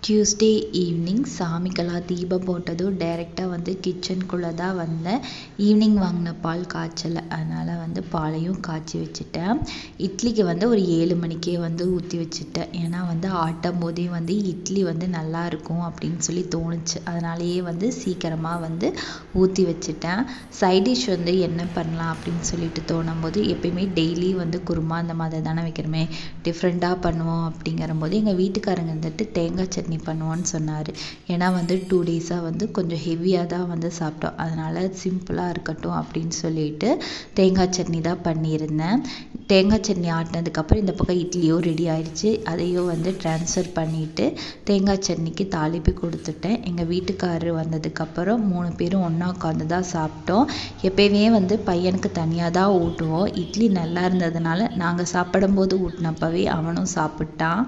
Tuesday evening சாமிக்கெல்லாம் தீபம் போட்டதும் டைரெக்டாக வந்து கிச்சனுக்குள்ளே தான் வந்தேன். ஈவினிங் வாங்கின பால் காய்ச்சலை, அதனால் வந்து பாலையும் காய்ச்சி வச்சுட்டேன். இட்லிக்கு வந்து ஒரு 7 மணிக்கே வந்து ஊற்றி வச்சுட்டேன். ஏன்னா வந்து ஆட்டும் போதே வந்து இட்லி வந்து நல்லா இருக்கும் அப்படின்னு சொல்லி தோணுச்சு. அதனாலேயே வந்து சீக்கிரமாக வந்து ஊற்றி வச்சுட்டேன். சைட் டிஷ் வந்து என்ன பண்ணலாம் அப்படின்னு சொல்லிட்டு தோணும் போது, எப்பயுமே டெய்லி வந்து குருமா அந்த மாதிரி தானே வைக்கிறோமே, டிஃப்ரெண்ட்டாக பண்ணுவோம் அப்படிங்கிற போது எங்கள் வீட்டுக்காரங்க வந்துட்டு தேங்காய் சட்னி பண்ணுவோன்னு சொன்னார். ஏன்னா வந்து 2 டேஸாக வந்து கொஞ்சம் ஹெவியாக தான் வந்து சாப்பிட்டோம். அதனால் சிம்பிளாக இருக்கட்டும் அப்படின்னு சொல்லிட்டு தேங்காய் சட்னி தான் பண்ணியிருந்தேன். தேங்காய் சட்னி ஆட்டினதுக்கப்புறம் இந்த பக்கம் இட்லியும் ரெடி ஆயிடுச்சு. அதையும் வந்து ட்ரான்ஸ்ஃபர் பண்ணிவிட்டு தேங்காய் சட்னிக்கு தாளிப்பு கொடுத்துட்டேன். எங்கள் வீட்டுக்காரர் வந்ததுக்கப்புறம் 3 பேரும் ஒன்றா உட்காந்து தான் சாப்பிட்டோம். எப்பயுமே வந்து பையனுக்கு தனியாக தான் ஊட்டுவோம். இட்லி நல்லா இருந்ததுனால நாங்கள் சாப்பிடும்போது ஊட்டினப்பவே அவனும் சாப்பிட்டான்.